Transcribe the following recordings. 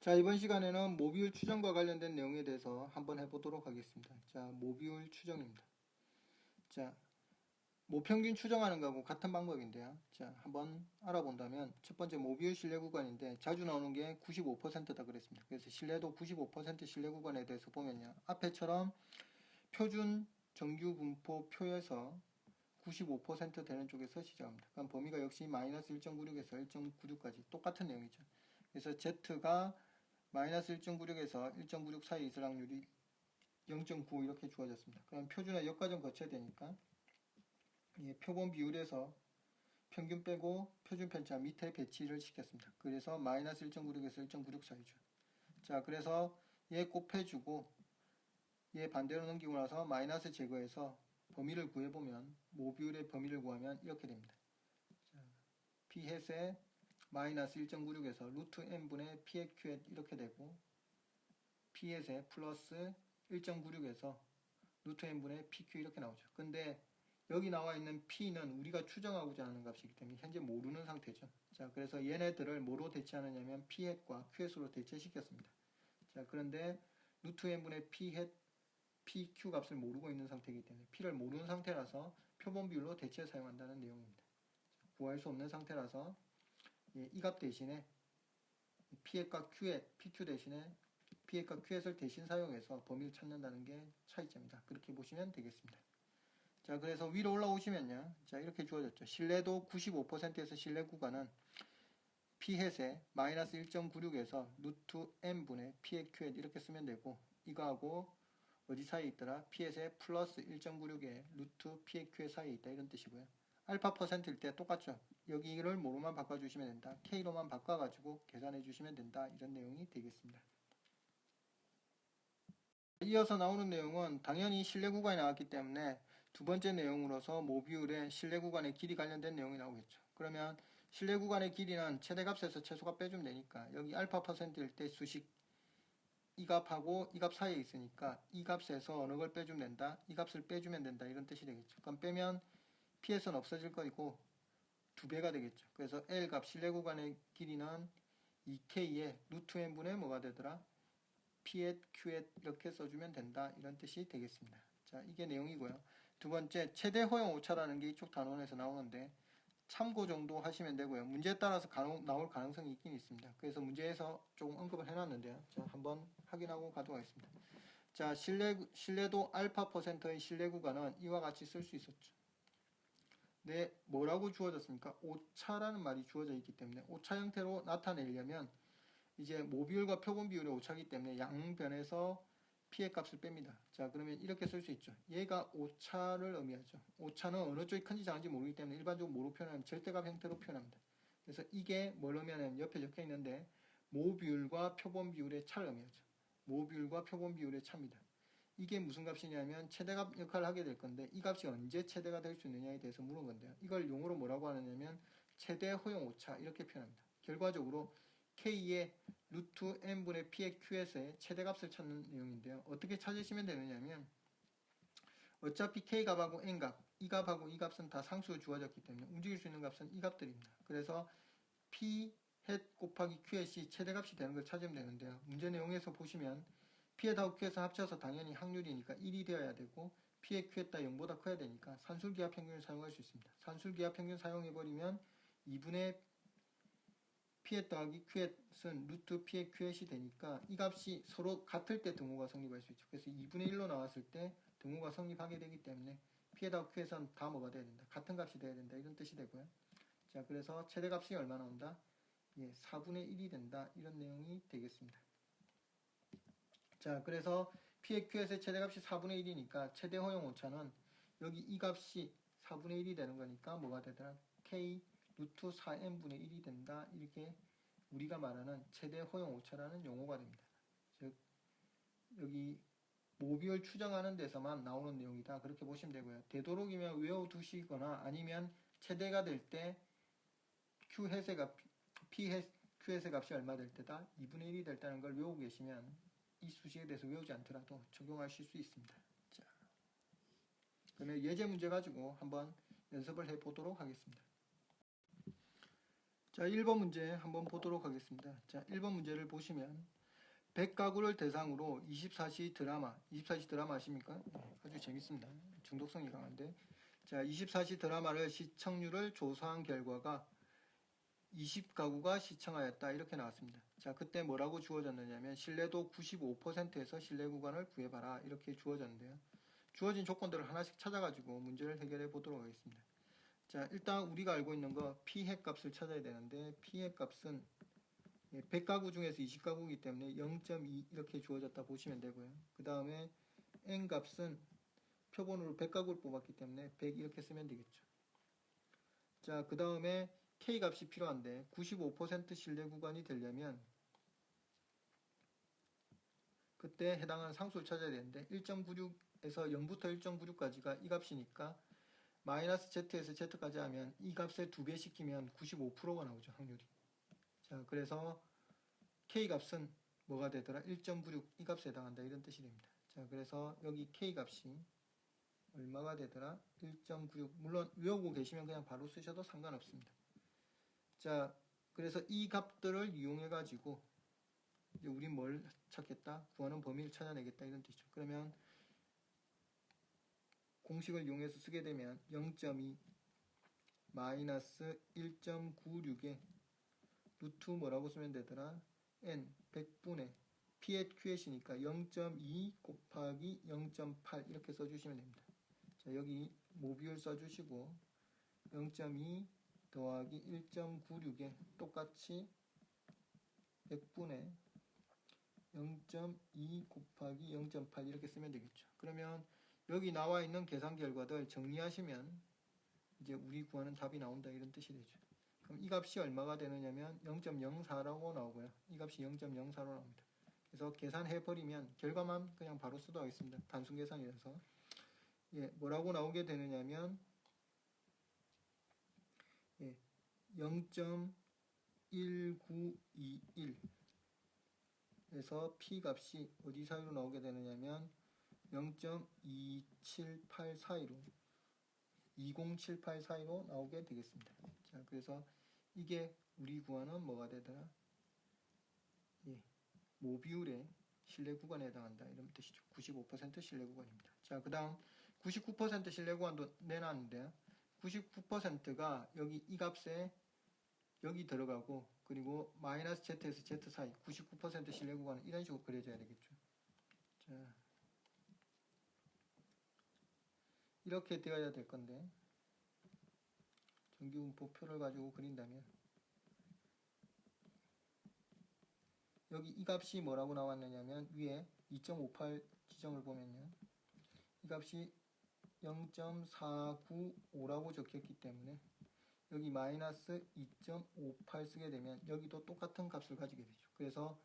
자, 이번 시간에는 모비율 추정과 관련된 내용에 대해서 한번 해보도록 하겠습니다. 자, 모비율 추정입니다. 자, 모평균 추정하는 거하고 같은 방법인데요. 자, 한번 알아본다면 첫 번째 모비율 신뢰 구간인데 자주 나오는 게 95%다 그랬습니다. 그래서 신뢰도 95% 신뢰 구간에 대해서 보면요. 앞에처럼 표준 정규 분포 표에서 95% 되는 쪽에서 시작합니다. 그럼 범위가 역시 마이너스 1.96에서 1.96까지 똑같은 내용이죠. 그래서 Z가 마이너스 1.96에서 1.96 사이 있을 확률이 0.9 이렇게 주어졌습니다. 그럼 표준화 역과정 거쳐야 되니까 표본 비율에서 평균 빼고 표준 편차 밑에 배치를 시켰습니다. 그래서 마이너스 1.96에서 1.96 사이죠. 자, 그래서 얘 곱해주고 얘 반대로 넘기고 나서 마이너스 제거해서 범위를 구해보면 모비율의 범위를 구하면 이렇게 됩니다. 자, P햇의 마이너스 1.96에서 루트 n분의 P의 Q햇 이렇게 되고 P햇의 플러스 1.96에서 루트 n분의 PQ 이렇게 나오죠. 근데 여기 나와 있는 P는 우리가 추정하고자 하는 값이기 때문에 현재 모르는 상태죠. 자, 그래서 얘네들을 뭐로 대체하느냐면 P햇과 Q햇으로 대체시켰습니다. 자, 그런데 루트 n분의 P햇, PQ 값을 모르고 있는 상태이기 때문에 P를 모르는 상태라서 표본 비율로 대체 사용한다는 내용입니다. 구할 수 없는 상태라서 이 값 대신에 P햇과 Q햇, PQ 대신에 P햇과 Q햇을 대신 사용해서 범위를 찾는다는 게 차이점이다. 그렇게 보시면 되겠습니다. 자, 그래서 위로 올라오시면요. 자, 이렇게 주어졌죠. 신뢰도 95%에서 신뢰 구간은 P햇의 마이너스 1.96에서 루트 n분의 P햇 Q햇 이렇게 쓰면 되고 이거하고 어디 사이에 있더라? P햇의 플러스 1.96에 루트 P햇 Q햇 사이에 있다 이런 뜻이고요. 알파 퍼센트일 때 똑같죠. 여기를 뭐로만 바꿔주시면 된다. K로만 바꿔가지고 계산해 주시면 된다. 이런 내용이 되겠습니다. 이어서 나오는 내용은 당연히 신뢰 구간이 나왔기 때문에 두 번째 내용으로서 모비율의 신뢰 구간의 길이 관련된 내용이 나오겠죠. 그러면 신뢰 구간의 길이는 최대값에서 최소값 빼주면 되니까 여기 알파 퍼센트일 때 수식 이 값하고 이 값 사이에 있으니까 이 값에서 어느 걸 빼주면 된다. 이 값을 빼주면 된다. 이런 뜻이 되겠죠. 그럼 빼면 P에서는 없어질 거고 2배가 되겠죠. 그래서 L 값 신뢰 구간의 길이는 2K의 루트 n분의 뭐가 되더라? P햇, Q햇 이렇게 써주면 된다. 이런 뜻이 되겠습니다. 자, 이게 내용이고요. 두 번째, 최대 허용 오차라는 게 이쪽 단원에서 나오는데 참고 정도 하시면 되고요. 문제에 따라서 나올 가능성이 있긴 있습니다. 그래서 문제에서 조금 언급을 해놨는데요. 자, 한번 확인하고 가도록 하겠습니다. 자, 신뢰도 알파 퍼센트의 신뢰 구간은 이와 같이 쓸 수 있었죠. 네, 뭐라고 주어졌습니까? 오차라는 말이 주어져 있기 때문에 오차 형태로 나타내려면 이제 모비율과 표본 비율의 오차이기 때문에 양변에서 P의 값을 뺍니다. 자, 그러면 이렇게 쓸 수 있죠. 얘가 오차를 의미하죠. 오차는 어느 쪽이 큰지 작은지 모르기 때문에 일반적으로 뭐로 표현하면 절대값 형태로 표현합니다. 그래서 이게 뭘 의미하냐면 옆에 적혀 있는데 모비율과 표본 비율의 차를 의미하죠. 모비율과 표본 비율의 차입니다. 이게 무슨 값이냐면 최대값 역할을 하게 될 건데 이 값이 언제 최대가 될 수 있느냐에 대해서 물은 건데요. 이걸 용어로 뭐라고 하느냐면 최대 허용 오차 이렇게 표현합니다. 결과적으로 K의 루트 n분의 P의 Q에서의 최대값을 찾는 내용인데요. 어떻게 찾으시면 되느냐면 어차피 K값하고 N값, 이 값하고 이 값은 다 상수로 주어졌기 때문에 움직일 수 있는 값은 이 값들입니다. 그래서 P 햇 곱하기 Q햇이 최대값이 되는 걸 찾으면 되는데요. 문제 내용에서 보시면 P햇하고 Q햇을 합쳐서 당연히 확률이니까 1이 되어야 되고 P의 Q햇 다 0보다 커야 되니까 산술기하 평균을 사용할 수 있습니다. 산술기하 평균 사용해버리면 2분의 P햇 더하기 Q햇은 루트 P의 Q햇이 되니까 이 값이 서로 같을 때 등호가 성립할 수 있죠. 그래서 2분의 1로 나왔을 때 등호가 성립하게 되기 때문에 P햇하고 Q햇은 다 뭐가 돼야 된다. 같은 값이 돼야 된다. 이런 뜻이 되고요. 자, 그래서 최대값이 얼마 나온다? 4분의 1이 된다. 이런 내용이 되겠습니다. 자, 그래서 P의 Q햇의 최대값이 4분의 1이니까 최대 허용 오차는 여기 이 값이 4분의 1이 되는 거니까 뭐가 되더라? K 루트 4n분의 1이 된다. 이렇게 우리가 말하는 최대 허용 오차라는 용어가 됩니다. 즉 여기 모비율 추정하는 데서만 나오는 내용이다. 그렇게 보시면 되고요. 되도록이면 외워두시거나 아니면 최대가 될 때 Q햇의 값, P햇, Q햇의 값이 얼마 될 때다? 2분의 1이 됐다는 걸 외우고 계시면 이 수식에 대해서 외우지 않더라도 적용하실 수 있습니다. 자, 그러면 예제 문제 가지고 한번 연습을 해보도록 하겠습니다. 자, 1번 문제 한번 보도록 하겠습니다. 자, 1번 문제를 보시면 100가구를 대상으로 24시 드라마, 24시 드라마 아십니까? 아주 재밌습니다. 중독성이 강한데. 자, 24시 드라마를 시청률을 조사한 결과가 20가구가 시청하였다. 이렇게 나왔습니다. 자, 그때 뭐라고 주어졌느냐면 신뢰도 95%에서 신뢰 구간을 구해봐라. 이렇게 주어졌는데요. 주어진 조건들을 하나씩 찾아가지고 문제를 해결해 보도록 하겠습니다. 자, 일단 우리가 알고 있는 거 피해 값을 찾아야 되는데 피해 값은 100가구 중에서 20가구이기 때문에 0.2 이렇게 주어졌다 보시면 되고요. 그 다음에 n 값은 표본으로 100가구를 뽑았기 때문에 100 이렇게 쓰면 되겠죠. 자, 그 다음에 k 값이 필요한데 95% 신뢰 구간이 되려면 그때 해당하는 상수를 찾아야 되는데 1.96에서 0부터 1.96까지가 이 값이니까 마이너스 z에서 z까지 하면 이 값에 2배 시키면 95%가 나오죠, 확률이. 자, 그래서 K값은 뭐가 되더라? 1.96 이 값에 해당한다. 이런 뜻이 됩니다. 자, 그래서 여기 K값이 얼마가 되더라? 1.96. 물론 외우고 계시면 그냥 바로 쓰셔도 상관없습니다. 자, 그래서 이 값들을 이용해가지고 이제 우린 뭘 찾겠다? 구하는 범위를 찾아내겠다. 이런 뜻이죠. 그러면 공식을 이용해서 쓰게 되면 0.2 마이너스 1.96에 루트 뭐라고 쓰면 되더라? n 100분의 P의 Q이니까 0.2 곱하기 0.8 이렇게 써주시면 됩니다. 자, 여기 모비율 써주시고 0.2 더하기 1.96에 똑같이 100분의 0.2 곱하기 0.8 이렇게 쓰면 되겠죠. 그러면 여기 나와 있는 계산 결과들 정리하시면 이제 우리 구하는 답이 나온다 이런 뜻이 되죠. 그럼 이 값이 얼마가 되느냐면 0.04라고 나오고요. 이 값이 0.04로 나옵니다. 그래서 계산해버리면 결과만 그냥 바로 쓰도록 하겠습니다. 단순 계산이라서. 예, 뭐라고 나오게 되느냐면 0.1921에서 P 값이 어디 사이로 나오게 되느냐면 0.2784 사이로 2078 사이로 나오게 되겠습니다. 자, 그래서 이게 우리 구하는 뭐가 되더라? 예, 모비율의 신뢰 구간에 해당한다. 이런 뜻이죠. 95% 신뢰 구간입니다. 자, 그 다음 99% 신뢰 구간도 내놨는데 99%가 여기 이 값에 여기 들어가고 그리고 마이너스 z에서 z 사이 99% 신뢰 구간은 이런 식으로 그려져야 되겠죠. 자, 이렇게 되어야 될 건데 정기분포표를 가지고 그린다면 여기 이 값이 뭐라고 나왔느냐면 위에 2.58 지점을 보면요. 이 값이 0.495라고 적혔기 때문에 여기 마이너스 2.58 쓰게 되면 여기도 똑같은 값을 가지게 되죠. 그래서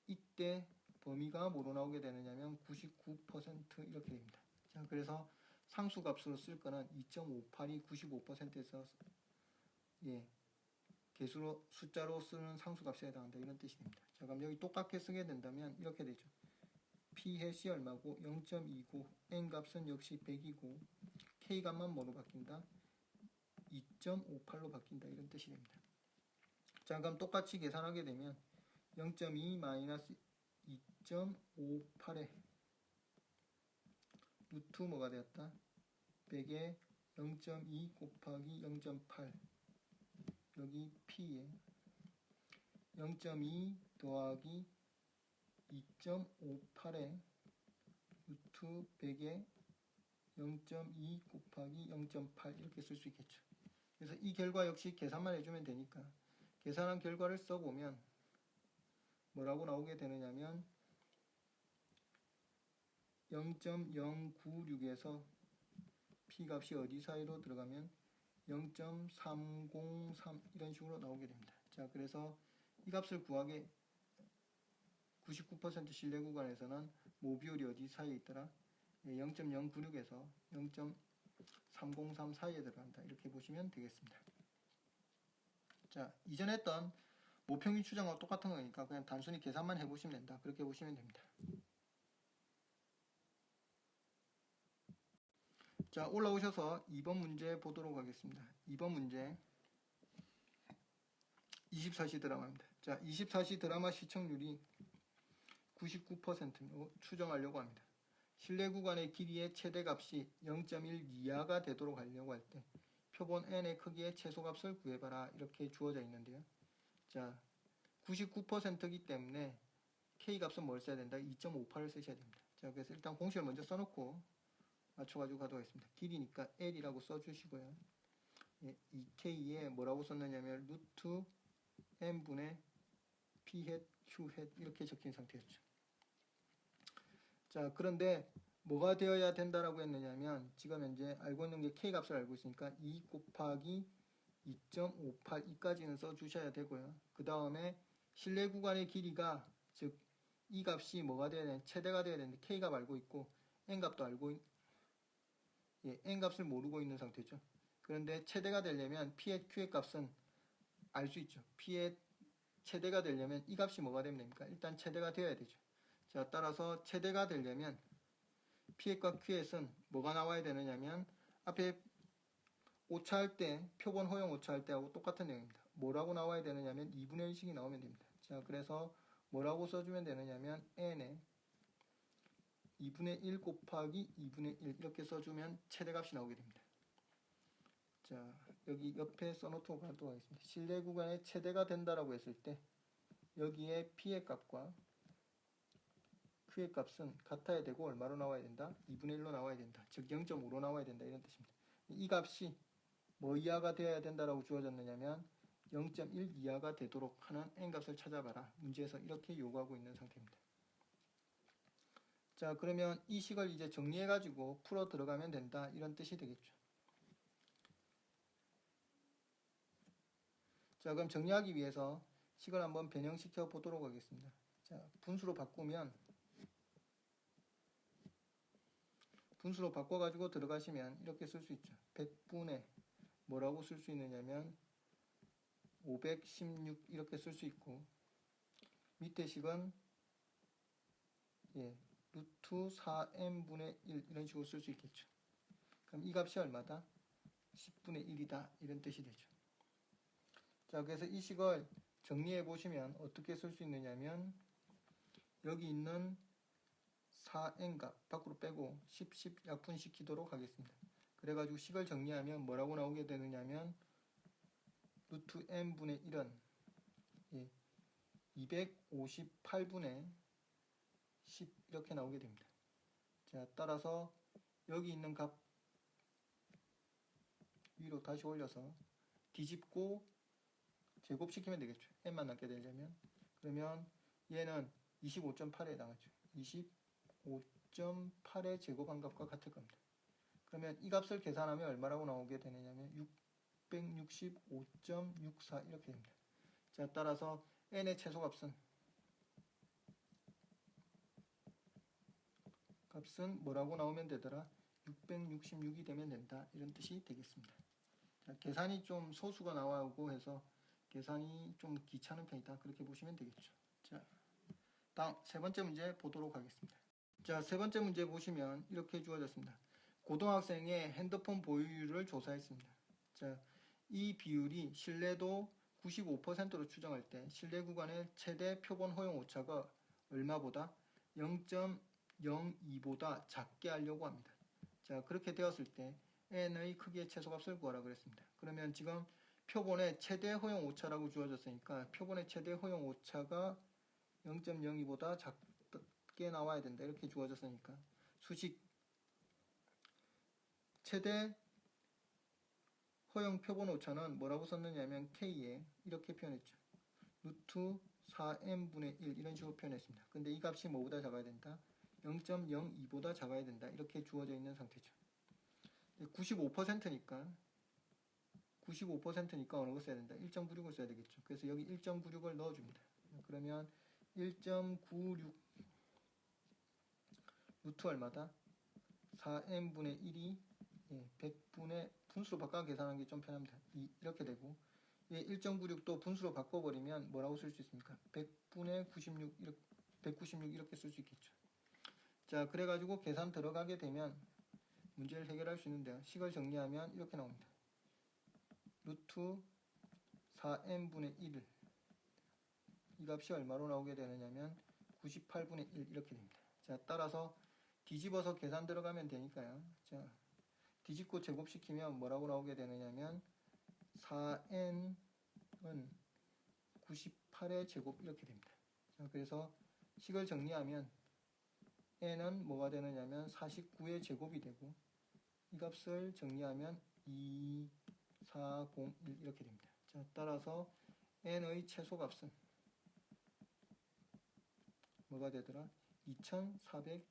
이때 범위가 뭐로 나오게 되느냐면 99% 이렇게 됩니다. 자, 그래서 상수값으로 쓸 거는 2.58이 95%에서 개수로 숫자로 쓰는 상수값에 해당한다 이런 뜻이 됩니다. 자, 그럼 여기 똑같게 쓰게 된다면 이렇게 되죠. P 해시 얼마고 0.29 N 값은 역시 100이고 K 값만 뭐로 바뀐다? 2.58로 바뀐다 이런 뜻이 됩니다. 자, 그럼 똑같이 계산하게 되면 0.2 마이너스 2.58에 루트 뭐가 되었다? 100에 0.2 곱하기 0.8 여기 P에 0.2 더하기 2.58에 루트 100에 0.2 곱하기 0.8 이렇게 쓸 수 있겠죠. 그래서 이 결과 역시 계산만 해주면 되니까 계산한 결과를 써보면 뭐라고 나오게 되느냐면 0.096에서 P값이 어디 사이로 들어가면 0.303 이런 식으로 나오게 됩니다. 자, 그래서 이 값을 구하게 99% 신뢰 구간에서는 모비율이 어디 사이에 있더라? 0.096에서 0.303 사이에 들어간다. 이렇게 보시면 되겠습니다. 자, 이전에 했던 모평균 추정하고 똑같은 거니까 그냥 단순히 계산만 해보시면 된다. 그렇게 보시면 됩니다. 자, 올라오셔서 2번 문제 보도록 하겠습니다. 2번 문제 24시 드라마입니다. 자, 24시 드라마 시청률이 99%로 추정하려고 합니다. 실내 구간의 길이의 최대값이 0.1 이하가 되도록 하려고 할 때 표본 n의 크기의 최소값을 구해봐라 이렇게 주어져 있는데요. 자, 99%이기 때문에 K값은 뭘 써야 된다? 2.58을 쓰셔야 됩니다. 자, 그래서 일단 공식을 먼저 써놓고 맞춰가지고 가도록 하겠습니다. 길이니까 L이라고 써주시고요. 예, 2K에 뭐라고 썼느냐면 루트 N분의 P 햇, Q 햇 이렇게 적힌 상태였죠. 자, 그런데 뭐가 되어야 된다라고 했느냐면 지금 현재 알고 있는 게 K값을 알고 있으니까 2 곱하기 2.58이까지는 써주셔야 되고요. 그 다음에 실내 구간의 길이가 즉 이 값이 뭐가 돼야 되는 최대가 돼야 되는데 K값 알고 있고 N값도 알고 N값을 모르고 있는 상태죠. 그런데 최대가 되려면 P의 Q의 값은 알 수 있죠. P의 최대가 되려면 이 값이 뭐가 되면 됩니까? 일단 최대가 되어야 되죠. 자, 따라서 최대가 되려면 P햇과 Q햇은 뭐가 나와야 되느냐면 앞에 오차할 때 표본 허용 오차할 때하고 똑같은 내용입니다. 뭐라고 나와야 되느냐면 2분의 1씩이 나오면 됩니다. 자, 그래서 뭐라고 써주면 되느냐면 n에 2분의 1 곱하기 2분의 1 이렇게 써주면 최대값이 나오게 됩니다. 자, 여기 옆에 써놓도록 하도록 하겠습니다. 실내 구간의 최대가 된다라고 했을 때 여기에 P의 값과 Q의 값은 같아야 되고 얼마로 나와야 된다? 2분의 1로 나와야 된다. 즉 0.5로 나와야 된다. 이런 뜻입니다. 이 값이 뭐 이하가 되어야 된다라고 주어졌느냐면 0.1 이하가 되도록 하는 n값을 찾아봐라. 문제에서 이렇게 요구하고 있는 상태입니다. 자, 그러면 이 식을 이제 정리해가지고 풀어 들어가면 된다. 이런 뜻이 되겠죠. 자, 그럼 정리하기 위해서 식을 한번 변형시켜 보도록 하겠습니다. 자, 분수로 바꿔가지고 들어가시면 이렇게 쓸 수 있죠. 100분의 뭐라고 쓸 수 있느냐면 516 이렇게 쓸 수 있고 밑에 식은 루트 4n분의 1 이런 식으로 쓸 수 있겠죠. 그럼 이 값이 얼마다? 10분의 1이다 이런 뜻이 되죠. 자, 그래서 이 식을 정리해 보시면 어떻게 쓸 수 있느냐면 여기 있는 4n값 밖으로 빼고 10 약분시키도록 하겠습니다. 그래가지고 식을 정리하면 뭐라고 나오게 되느냐면 루트 n분의 1은 258분의 10 이렇게 나오게 됩니다. 자, 따라서 여기 있는 값 위로 다시 올려서 뒤집고 제곱시키면 되겠죠. n만 남게 되려면. 그러면 얘는 25.8에 해당하죠. 25.8의 제곱한 값과 같을 겁니다. 그러면 이 값을 계산하면 얼마라고 나오게 되느냐면 665.64 이렇게 됩니다. 자, 따라서 n의 최소값은 뭐라고 나오면 되더라? 666이 되면 된다. 이런 뜻이 되겠습니다. 자, 계산이 좀 소수가 나오고 해서 계산이 좀 귀찮은 편이다. 그렇게 보시면 되겠죠. 자, 다음 세 번째 문제 보도록 하겠습니다. 자, 세 번째 문제 보시면 이렇게 주어졌습니다. 고등학생의 핸드폰 보유율을 조사했습니다. 자, 이 비율이 신뢰도 95%로 추정할 때 실내 구간의 최대 표본 허용 오차가 얼마보다 0.02보다 작게 하려고 합니다. 자, 그렇게 되었을 때 n의 크기의 최소값을 구하라 그랬습니다. 그러면 지금 표본의 최대 허용 오차라고 주어졌으니까 표본의 최대 허용 오차가 0.02보다 작게 나와야 된다. 이렇게 주어졌으니까 수식 최대 허용 표본 오차는 뭐라고 썼느냐면 K에 이렇게 표현했죠. 루트 4n분의 1 이런 식으로 표현했습니다. 근데 이 값이 뭐보다 작아야 된다? 0.02보다 작아야 된다. 이렇게 주어져 있는 상태죠. 95%니까 어느 거 써야 된다? 1.96을 써야 되겠죠. 그래서 여기 1.96을 넣어줍니다. 그러면 1.96 루트 얼마다? 4n분의 1이 100분의 분수로 바꿔 계산하는 게 좀 편합니다. 이렇게 되고 1.96도 분수로 바꿔버리면 뭐라고 쓸 수 있습니까? 100분의 196 이렇게 쓸 수 있겠죠. 자, 그래가지고 계산 들어가게 되면 문제를 해결할 수 있는데요. 식을 정리하면 이렇게 나옵니다. 루트 4n분의 1을 이 값이 얼마로 나오게 되느냐면 98분의 1 이렇게 됩니다. 자, 따라서 뒤집어서 계산 들어가면 되니까요. 자, 뒤집고 제곱시키면 뭐라고 나오게 되느냐면 4n은 98의 제곱 이렇게 됩니다. 자, 그래서 식을 정리하면 n은 뭐가 되느냐면 49의 제곱이 되고 이 값을 정리하면 2, 4, 0, 1 이렇게 됩니다. 자, 따라서 n의 최소값은 뭐가 되더라? 2401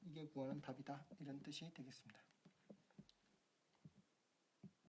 이게 구하는 답이다. 이런 뜻이 되겠습니다.